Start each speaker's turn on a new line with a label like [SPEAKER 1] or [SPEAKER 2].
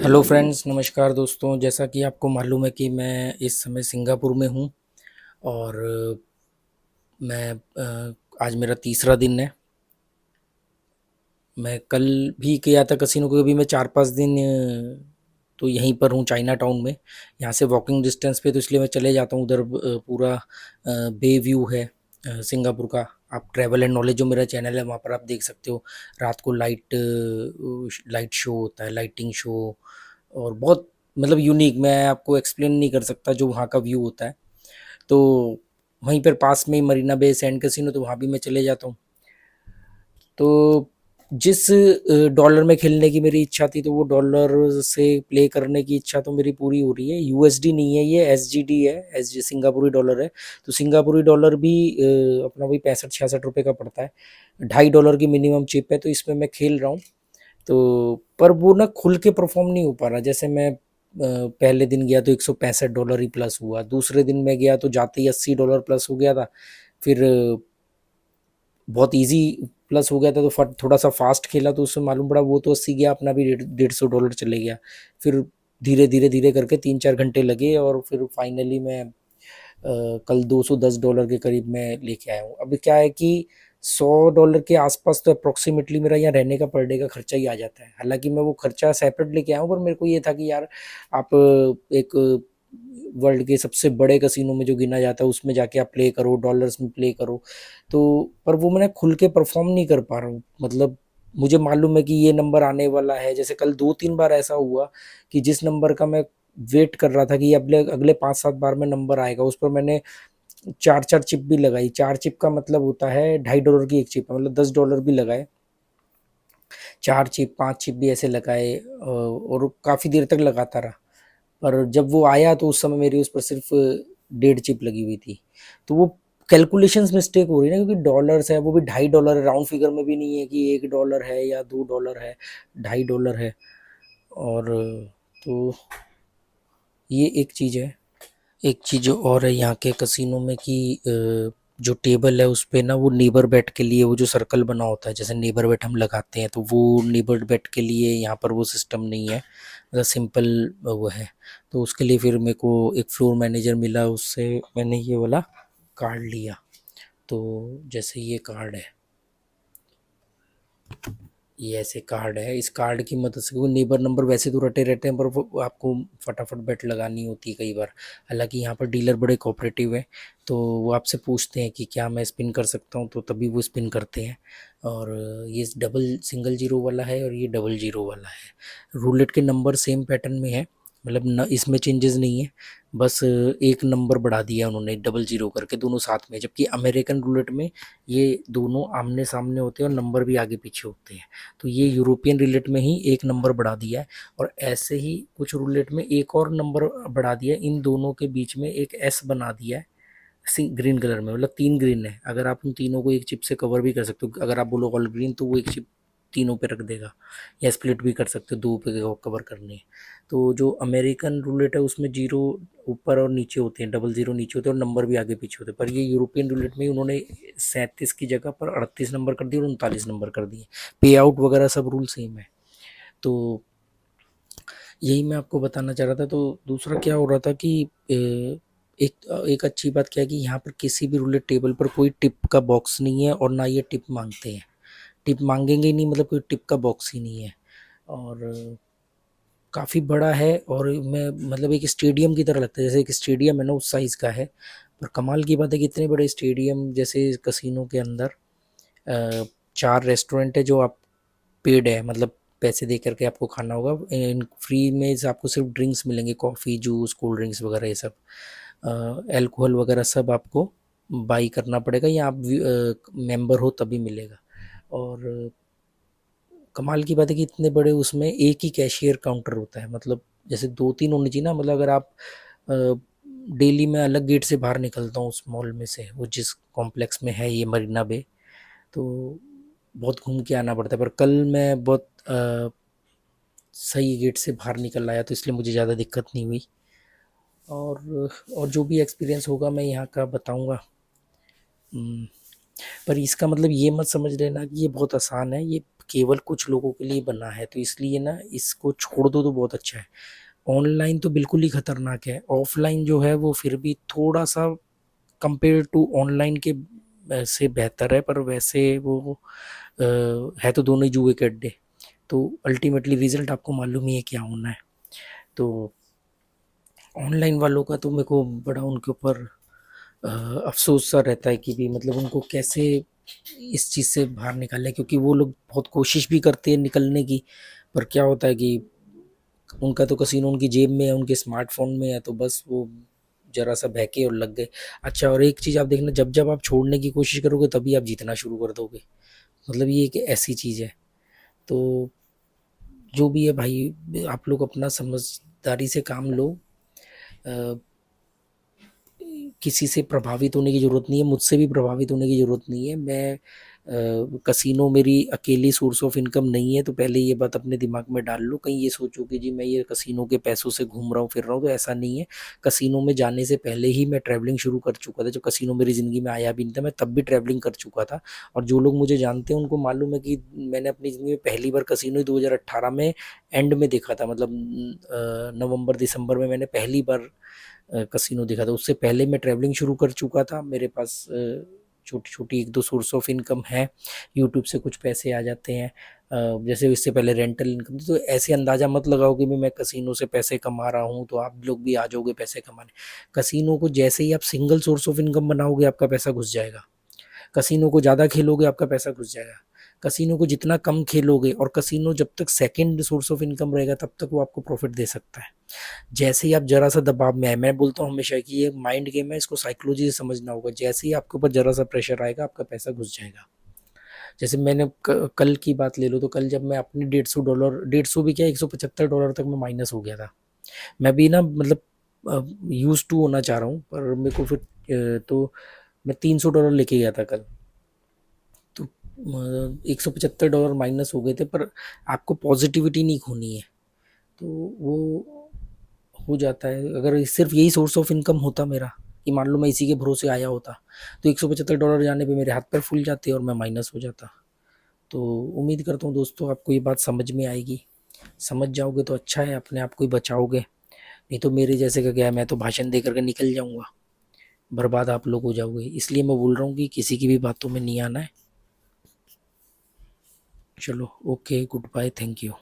[SPEAKER 1] Hello friends, नमस्कार दोस्तों। जैसा कि आपको मालूम है कि मैं इस समय सिंगापुर में हूँ और मैं आज मेरा तीसरा दिन है। मैं कल भी गया था कसिनो को। अभी मैं 4-5 दिन तो यहीं पर हूँ चाइना टाउन में। यहाँ से वॉकिंग डिस्टेंस पे, तो इसलिए मैं चले जाता हूँ उधर। पूरा बे व्यू है सिंगापुर का। आप ट्रैवल एंड नॉलेज जो मेरा चैनल है वहाँ पर आप देख सकते हो। रात को लाइट शो होता है, लाइटिंग शो। और बहुत मतलब यूनिक, मैं आपको एक्सप्लेन नहीं कर सकता जो वहाँ का व्यू होता है। तो वहीं पर पास में ही मरीना बे सैंड कैसीनो, तो वहाँ भी मैं चले जाता हूँ। तो जिस डॉलर में खेलने की मेरी इच्छा थी, तो वो डॉलर से प्ले करने की इच्छा तो मेरी पूरी हो रही है। यूएसडी नहीं है, ये एसजीडी है, एस जी सिंगापुरी डॉलर है। तो सिंगापुरी डॉलर भी अपना वही 65-66 रुपये का पड़ता है। $2.5 की मिनिमम चिप है, तो इसमें मैं खेल रहा हूँ। तो पर वो ना खुल के परफॉर्म नहीं हो पा रहा। जैसे मैं पहले दिन गया तो $165 ही प्लस हुआ, दूसरे दिन मैं गया तो जाते ही $80 प्लस हो गया था। फिर बहुत इजी प्लस हो गया था, तो थोड़ा सा फास्ट खेला तो उससे मालूम पड़ा वो तो 80 गया, अपना भी $150 चले गया। फिर धीरे धीरे धीरे करके 3-4 घंटे लगे और फिर फाइनली मैं कल $210 के करीब मैं लेके आया हूँ। अभी क्या है कि $100 के आसपास तो अप्रोक्सीमेटली मेरा यहाँ रहने का पर डे का खर्चा ही आ जाता है। हालांकि मैं वो खर्चा सेपरेट लेके आया हूँ, पर मेरे को ये था कि यार आप एक वर्ल्ड के सबसे बड़े कसिनो में जो गिना जाता है उसमें जाके आप प्ले करो, डॉलर्स में प्ले करो। तो पर वो मैं खुल के परफॉर्म नहीं कर पा रहा हूँ। मतलब मुझे मालूम है कि ये नंबर आने वाला है। जैसे कल 2-3 बार ऐसा हुआ कि जिस नंबर का मैं वेट कर रहा था कि अगले अगले 5-7 बार में नंबर आएगा, उस पर मैंने 4-4 चिप भी लगाई। 4 चिप का मतलब होता है $2.5 की एक चिप है, मतलब $10 भी लगाए। 4 चिप 5 चिप भी ऐसे लगाए और काफ़ी देर तक लगाता रहा। पर जब वो आया तो उस समय मेरी उस पर सिर्फ 1.5 चिप लगी हुई थी। तो वो कैलकुलेशंस मिस्टेक हो रही है ना, क्योंकि डॉलर्स है, वो भी $2.5 है। राउंड फिगर में भी नहीं है कि $1 है या $2 है, $2.5 है। और तो ये एक चीज़ है। एक चीज़ और है यहाँ के कसिनो में कि जो टेबल है उस पे ना वो नेबर बेट के लिए वो जो सर्कल बना होता है, जैसे नेबर बेट हम लगाते हैं, तो वो नेबर बेट के लिए यहाँ पर वो सिस्टम नहीं है। मतलब सिंपल वो है। तो उसके लिए फिर मेरे को एक फ्लोर मैनेजर मिला, उससे मैंने ये वाला कार्ड लिया। तो जैसे ये कार्ड है, ये ऐसे कार्ड है। इस कार्ड की मदद से वो नेबर नंबर वैसे तो रटे रहते हैं, पर वो आपको फटाफट बेट लगानी होती है कई बार। हालांकि यहाँ पर डीलर बड़े कोऑपरेटिव हैं, तो वो आपसे पूछते हैं कि क्या मैं स्पिन कर सकता हूँ, तो तभी वो स्पिन करते हैं। और ये डबल सिंगल जीरो वाला है और ये डबल जीरो वाला है। रूलेट के नंबर सेम पैटर्न में है, मतलब न इसमें चेंजेस नहीं है। बस एक नंबर बढ़ा दिया उन्होंने डबल जीरो करके, दोनों साथ में। जबकि अमेरिकन रूलेट में ये दोनों आमने सामने होते हैं और नंबर भी आगे पीछे होते हैं। तो ये यूरोपियन रूलेट में ही एक नंबर बढ़ा दिया है। और ऐसे ही कुछ रूलेट में एक और नंबर बढ़ा दिया है, इन दोनों के बीच में एक एस बना दिया है ग्रीन कलर में। मतलब 3 ग्रीन है, अगर आप उन तीनों को एक चिप से कवर भी कर सकते हो। अगर आप बोलो ऑल ग्रीन, तो वो एक चिप तीनों पे रख देगा। या स्प्लिट भी कर सकते हो, दो पे कवर करने हैं। तो जो अमेरिकन रूलेट है उसमें जीरो ऊपर और नीचे होते हैं, डबल जीरो नीचे होते हैं और नंबर भी आगे पीछे होते हैं। पर ये यूरोपियन रूलेट में उन्होंने 37 की जगह पर 38 नंबर कर दिए और 39 नंबर कर दिए। पे आउट वगैरह सब रूल सेम है। तो यही मैं आपको बताना चाह रहा था। तो दूसरा क्या हो रहा था कि एक एक अच्छी बात क्या है कि यहाँ पर किसी भी रूलेट टेबल पर कोई टिप का बॉक्स नहीं है और ना ये टिप मांगते हैं। टिप मांगेंगे ही नहीं, मतलब कोई टिप का बॉक्स ही नहीं है। और काफ़ी बड़ा है और मैं मतलब एक स्टेडियम की तरह लगता है, जैसे एक स्टेडियम है ना उस साइज़ का है। पर कमाल की बात है कि इतने बड़े स्टेडियम जैसे कसिनो के अंदर 4 रेस्टोरेंट है जो आप पेड है, मतलब पैसे दे करके आपको खाना होगा। इन फ्री में आपको सिर्फ ड्रिंक्स मिलेंगे, कॉफ़ी जूस कोल्ड ड्रिंक्स वगैरह ये सब। अल्कोहल वगैरह सब आपको बाई करना पड़ेगा, या आप मेंबर हो तभी मिलेगा। और कमाल की बात है कि इतने बड़े उसमें एक ही कैशियर काउंटर होता है। मतलब जैसे 2-3 होने चाहिए ना। मतलब अगर आप डेली मैं अलग गेट से बाहर निकलता हूँ उस मॉल में से, वो जिस कॉम्प्लेक्स में है ये मरीना बे, तो बहुत घूम के आना पड़ता है। पर कल मैं बहुत सही गेट से बाहर निकल आया, तो इसलिए मुझे ज़्यादा दिक्कत नहीं हुई। और जो भी एक्सपीरियंस होगा मैं यहाँ का बताऊँगा। पर इसका मतलब ये मत समझ लेना कि ये बहुत आसान है। ये केवल कुछ लोगों के लिए बना है, तो इसलिए ना इसको छोड़ दो तो बहुत अच्छा है। ऑनलाइन तो बिल्कुल ही खतरनाक है, ऑफलाइन जो है वो फिर भी थोड़ा सा कंपेयर टू ऑनलाइन के से बेहतर है, पर वैसे वो है तो दोनों ही जुए के अड्डे। तो अल्टीमेटली रिजल्ट आपको मालूम ही है क्या होना है। तो ऑनलाइन वालों का तो मेरे को बड़ा उनके ऊपर अफसोस सा रहता है कि भी मतलब उनको कैसे इस चीज़ से बाहर निकालें, क्योंकि वो लोग बहुत कोशिश भी करते हैं निकलने की, पर क्या होता है कि उनका तो कसीनो उनकी जेब में है, उनके स्मार्टफोन में है, तो बस वो जरा सा बहके और लग गए। अच्छा, और एक चीज़ आप देखना, जब जब आप छोड़ने की कोशिश करोगे तभी आप जीतना शुरू कर दोगे, मतलब ये एक ऐसी चीज़ है। तो जो भी है भाई, आप लोग अपना समझदारी से काम लो। अ, किसी से प्रभावित होने की ज़रूरत नहीं है, मुझसे भी प्रभावित होने की ज़रूरत नहीं है। मैं कसिनो मेरी अकेली सोर्स ऑफ इनकम नहीं है, तो पहले ये बात अपने दिमाग में डाल लो। कहीं ये सोचो कि जी मैं ये कसिनो के पैसों से घूम रहा हूँ फिर रहा हूँ, तो ऐसा नहीं है। कसिनो में जाने से पहले ही मैं ट्रैवलिंग शुरू कर चुका था। जब कसिनो मेरी ज़िंदगी में आया भी नहीं था, मैं तब भी ट्रैवलिंग कर चुका था। और जो लोग मुझे जानते हैं उनको मालूम है कि मैंने अपनी ज़िंदगी में पहली बार कसिनो ही 2018 में एंड में देखा था, मतलब नवंबर दिसंबर में मैंने पहली बार कसिनो देखा था। उससे पहले मैं ट्रैवलिंग शुरू कर चुका था, मेरे पास छोटी छोटी एक दो सोर्स ऑफ इनकम है, यूट्यूब से कुछ पैसे आ जाते हैं। जैसे इससे पहले रेंटल इनकम थी, तो ऐसे अंदाज़ा मत लगाओ कि मैं कसिनो से पैसे कमा रहा हूँ तो आप लोग भी आ जाओगे पैसे कमाने। कसिनो को जैसे ही आप सिंगल सोर्स ऑफ इनकम बनाओगे आपका पैसा घुस जाएगा। कसिनो को ज़्यादा खेलोगे आपका पैसा घुस जाएगा। कसिनो को जितना कम खेलोगे, और कसिनो जब तक सेकंड सोर्स ऑफ इनकम रहेगा तब तक वो आपको प्रॉफिट दे सकता है। जैसे ही आप जरा सा दबाव में आए, मैं बोलता हूँ हमेशा कि ये माइंड गेम है, इसको साइकोलॉजी से समझना होगा। जैसे ही आपके ऊपर जरा सा प्रेशर आएगा आपका पैसा घुस जाएगा। जैसे मैंने कल की बात ले लो, तो कल जब मैं अपनी $150, 150 भी क्या, $175 तक मैं माइनस हो गया था। मैं भी ना मतलब यूज टू होना चाह रहा हूँ, पर मेरे को फिर तो मैं $300 लेके गया था कल। तो $175 माइनस हो गए थे, पर आपको पॉजिटिविटी नहीं खोनी है। तो वो हो जाता है। अगर सिर्फ यही सोर्स ऑफ इनकम होता मेरा, कि मान लो मैं इसी के भरोसे आया होता, तो $175 जाने पे मेरे हाथ पैर फूल जाते और मैं माइनस हो जाता। तो उम्मीद करता हूँ दोस्तों आपको ये बात समझ में आएगी। समझ जाओगे तो अच्छा है, अपने आप को ही बचाओगे। नहीं तो मेरे जैसे का क्या है, मैं तो भाषण दे करके निकल जाऊंगा, बर्बाद आप लोग हो जाओगे। इसलिए मैं बोल रहा हूँ कि किसी की भी बातों में नहीं आना है। चलो, okay, good bye, thank you.